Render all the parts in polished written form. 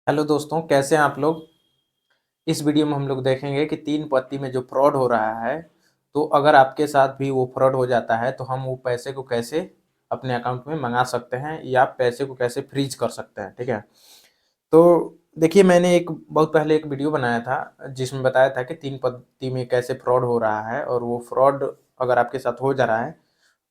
Hello दोस्तों, कैसे हैं आप लोग। इस वीडियो में हम लोग देखेंगे कि तीन पत्ती में जो फ्रॉड हो रहा है, तो अगर आपके साथ भी वो फ्रॉड हो जाता है तो हम वो पैसे को कैसे अपने अकाउंट में मंगा सकते हैं या पैसे को कैसे फ्रीज कर सकते हैं। ठीक है, तो देखिए, मैंने एक बहुत पहले एक वीडियो बनाया था जिसमें बताया था कि तीन पत्ती में कैसे फ्रॉड हो रहा है, और वो फ्रॉड अगर आपके साथ हो जा रहा है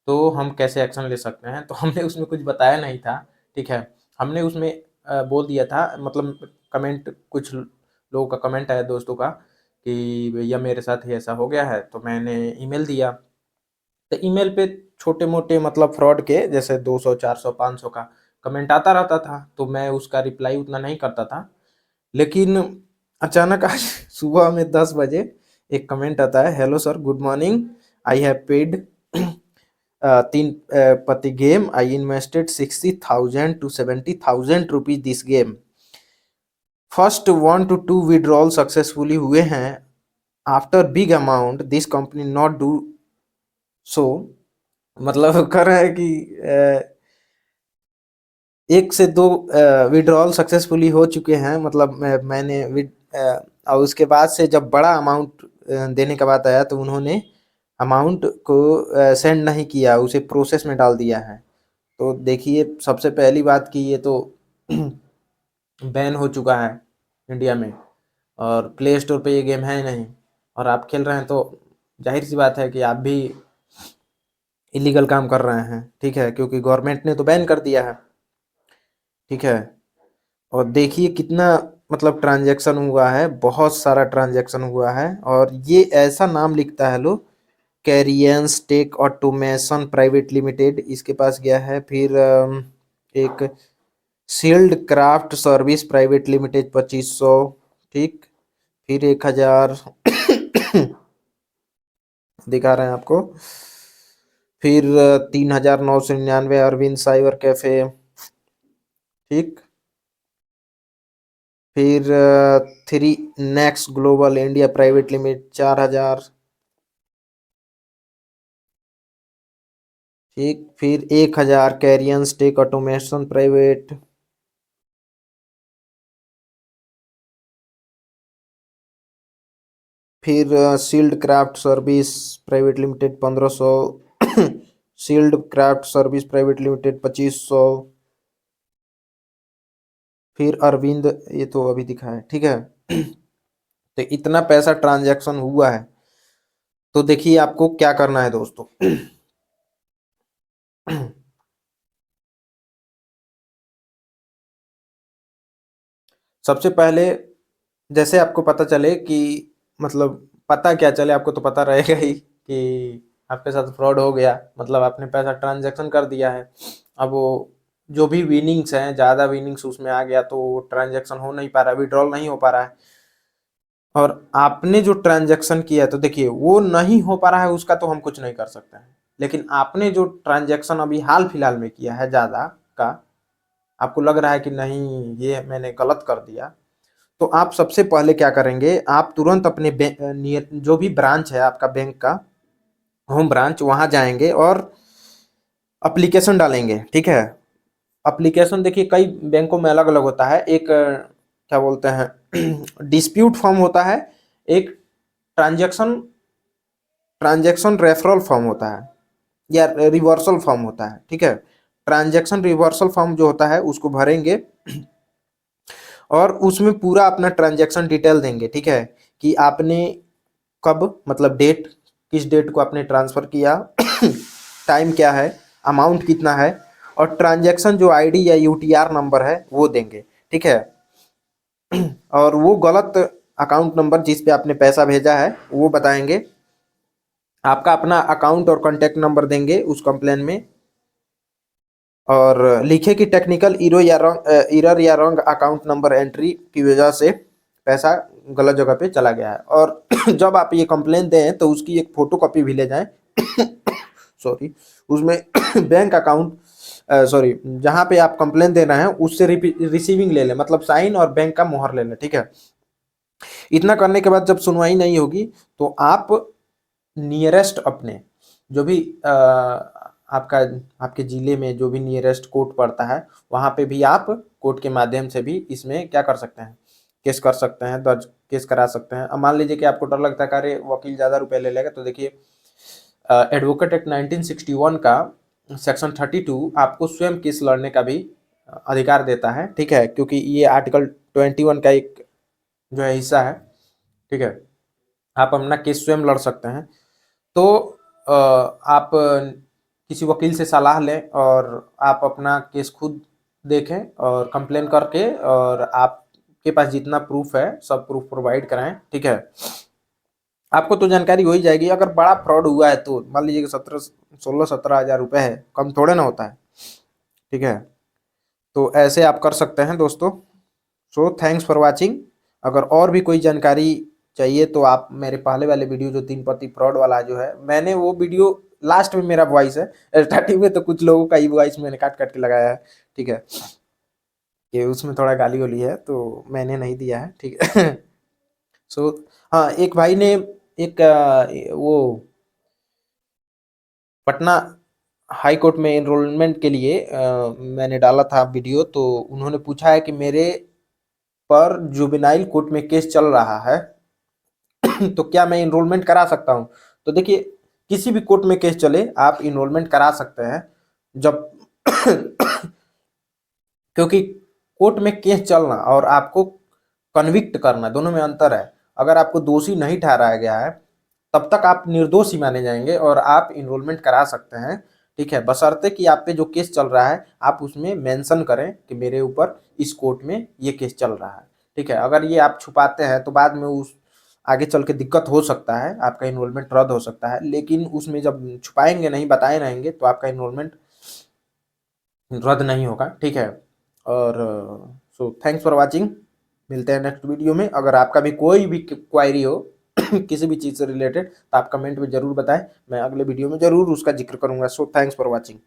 तो हम कैसे एक्शन ले सकते हैं। तो हमने उसमें कुछ बताया नहीं था। ठीक है, हमने उसमें बोल दिया था, मतलब कमेंट, कुछ लोगों का कमेंट आया दोस्तों का कि भैया मेरे साथ ही ऐसा हो गया है, तो मैंने ईमेल दिया। तो ईमेल पे छोटे मोटे मतलब फ्रॉड के जैसे 200 400 500 का कमेंट आता रहता था, तो मैं उसका रिप्लाई उतना नहीं करता था। लेकिन अचानक आज सुबह में 10 बजे एक कमेंट आता है, hello sir, good morning, I have paid तीन पत्ती game, I invested 60,000 to 70,000 rupees this game, first 1 to 2 withdrawal successfully हुए हैं, after big amount this company not do so. मतलब कर रहा है कि एक से दो विड्रॉल सक्सेसफुली हो चुके हैं, मतलब मैंने और उसके बाद से जब बड़ा अमाउंट देने का बात आया तो उन्होंने अमाउंट को सेंड नहीं किया, उसे प्रोसेस में डाल दिया है। तो देखिए, सबसे पहली बात कि ये तो बैन हो चुका है इंडिया में, और प्ले स्टोर पे ये गेम है ही नहीं, और आप खेल रहे हैं तो जाहिर सी बात है कि आप भी इलीगल काम कर रहे हैं। ठीक है, क्योंकि गवर्नमेंट ने तो बैन कर दिया है। ठीक है, और देखिए कितना मतलब ट्रांजैक्शन हुआ है, बहुत सारा ट्रांजैक्शन हुआ है, और ये ऐसा नाम लिखता है लो, Karen's take automation private limited, इसके पास गया है। फिर एक shield craft service private limited 2500। ठीक, फिर 1000 दिखा रहे हैं आपको। फिर 3999 अरविंद साइबर कैफे। ठीक, फिर three next global India private limited 4000। ठीक, फिर 1000 कैरियन टेक ऑटोमेशन प्राइवेट। फिर shield craft service private limited 1500। Shield craft service private limited 2500। फिर अरविंद, ये तो अभी दिखा है। ठीक है, तो इतना पैसा ट्रांजैक्शन हुआ है। तो देखिए आपको क्या करना है दोस्तों। सबसे पहले, जैसे आपको पता चले कि मतलब पता क्या चले, आपको तो पता रहेगा ही कि आपके साथ फ्रॉड हो गया, मतलब आपने पैसा ट्रांजैक्शन कर दिया है। अब वो जो भी विनिंग्स हैं, ज़्यादा विनिंग्स उसमें आ गया तो ट्रांजैक्शन हो नहीं पा रहा, विड्रॉल नहीं हो पा रहा है। और आपने जो ट्रांजैक्शन किया है, तो देखिए वो नहीं हो पा रहा है, उसका तो हम कुछ नहीं कर सकते हैं। लेकिन आपने जो ट्रांजैक्शन अभी हाल फिलहाल में किया है ज़्यादा का, आपको लग रहा है कि नहीं ये मैंने गलत कर दिया, तो आप सबसे पहले क्या करेंगे, आप तुरंत अपने नियर जो भी ब्रांच है आपका बैंक का, होम ब्रांच, वहां जाएंगे और एप्लीकेशन डालेंगे। ठीक है, एप्लीकेशन देखिए कई बैंकों में अलग अलग होता है। एक क्या बोलते हैं, डिस्प्यूट फॉर्म होता है, एक ट्रांजैक्शन ट्रांजैक्शन रेफरल फॉर्म होता है, या रिवर्सल फॉर्म होता है। ठीक है, ट्रांजैक्शन रिवर्सल फॉर्म जो होता है उसको भरेंगे, और उसमें पूरा अपना ट्रांजैक्शन डिटेल देंगे। ठीक है, कि आपने कब, मतलब डेट, किस डेट को आपने ट्रांसफ़र किया, टाइम क्या है, अमाउंट कितना है, और ट्रांजैक्शन जो आईडी या यूटीआर नंबर है वो देंगे। ठीक है, और वो गलत अकाउंट नंबर जिस पे आपने पैसा भेजा है वो बताएंगे, आपका अपना अकाउंट और कॉन्टैक्ट नंबर देंगे उस कंप्लेन में, और लिखे कि टेक्निकल इरर या रॉन्ग अकाउंट नंबर एंट्री की वजह से पैसा गलत जगह पे चला गया है। और जब आप ये कंप्लेन दें तो उसकी एक फोटो कॉपी भी ले जाएं। सॉरी, उसमें बैंक अकाउंट, सॉरी, जहाँ पे आप कंप्लेन दे रहे हैं उससे रिसीविंग ले लें, मतलब साइन और बैंक का मोहर ले लें। ठीक है, इतना करने के बाद जब सुनवाई नहीं होगी तो आप नियरेस्ट अपने जो भी आपका आपके ज़िले में जो भी नियरेस्ट कोर्ट पड़ता है, वहाँ पे भी आप कोर्ट के माध्यम से भी इसमें क्या कर सकते हैं, केस कर सकते हैं, दर्ज केस करा सकते हैं। अब मान लीजिए कि आपको डर लगता है कि अरे वकील ज़्यादा रुपए ले लेगा, तो देखिए एडवोकेट एक्ट 1961 का सेक्शन 32 आपको स्वयं केस लड़ने का भी अधिकार देता है, ठीक है, क्योंकि ये आर्टिकल 21 का एक जो है हिस्सा है, ठीक है। आप अपना केस स्वयं लड़ सकते हैं। तो आप किसी वकील से सलाह लें और आप अपना केस खुद देखें और कंप्लेन करके, और आपके पास जितना प्रूफ है सब प्रूफ प्रोवाइड कराएं, ठीक है। आपको तो जानकारी हो ही जाएगी। अगर बड़ा फ्रॉड हुआ है तो मान लीजिए कि 16-17 हज़ार रुपये है, कम थोड़े ना होता है, ठीक है। तो ऐसे आप कर सकते हैं दोस्तों। So thanks for watching. अगर और भी कोई जानकारी चाहिए तो आप मेरे पहले वाले वीडियो जो 3 पति फ्रॉड वाला जो है, मैंने वो वीडियो लास्ट में मेरा वॉइस है, स्टार्टिंग में तो कुछ लोगों का ही वॉइस मैंने काट काट के लगाया है, ठीक है, कि उसमें थोड़ा गाली वाली है तो मैंने नहीं दिया है, ठीक है। सो हाँ, एक भाई ने एक वो पटना हाई कोर्ट में एनरोलमेंट के लिए मैंने डाला था वीडियो, तो उन्होंने पूछा है कि मेरे पर जुवेनाइल कोर्ट में केस चल रहा है तो क्या मैं इनरोलमेंट करा सकता हूँ? तो देखिए, किसी भी कोर्ट में केस चले आप इनरोलमेंट करा सकते हैं, जब क्योंकि कोर्ट में केस चलना और आपको कन्विक्ट करना दोनों में अंतर है। अगर आपको दोषी नहीं ठहराया गया है तब तक आप निर्दोष ही माने जाएंगे और आप इनरोलमेंट करा सकते हैं, ठीक है, बशर्ते कि आप पे जो केस चल रहा है आप उसमें मेंशन करें कि मेरे ऊपर इस कोर्ट में ये केस चल रहा है, ठीक है। अगर ये आप छुपाते हैं तो बाद में उस आगे चल के दिक्कत हो सकता है, आपका इनरोलमेंट रद्द हो सकता है। लेकिन उसमें जब छुपाएंगे नहीं, बताए रहेंगे, तो आपका इनरोलमेंट रद्द नहीं होगा, ठीक है। और सो थैंक्स फॉर वाचिंग। मिलते हैं नेक्स्ट वीडियो में। अगर आपका भी कोई भी क्वायरी हो किसी भी चीज़ से रिलेटेड तो आप कमेंट में ज़रूर बताएं, मैं अगले वीडियो में ज़रूर उसका जिक्र करूंगा। So thanks for watching.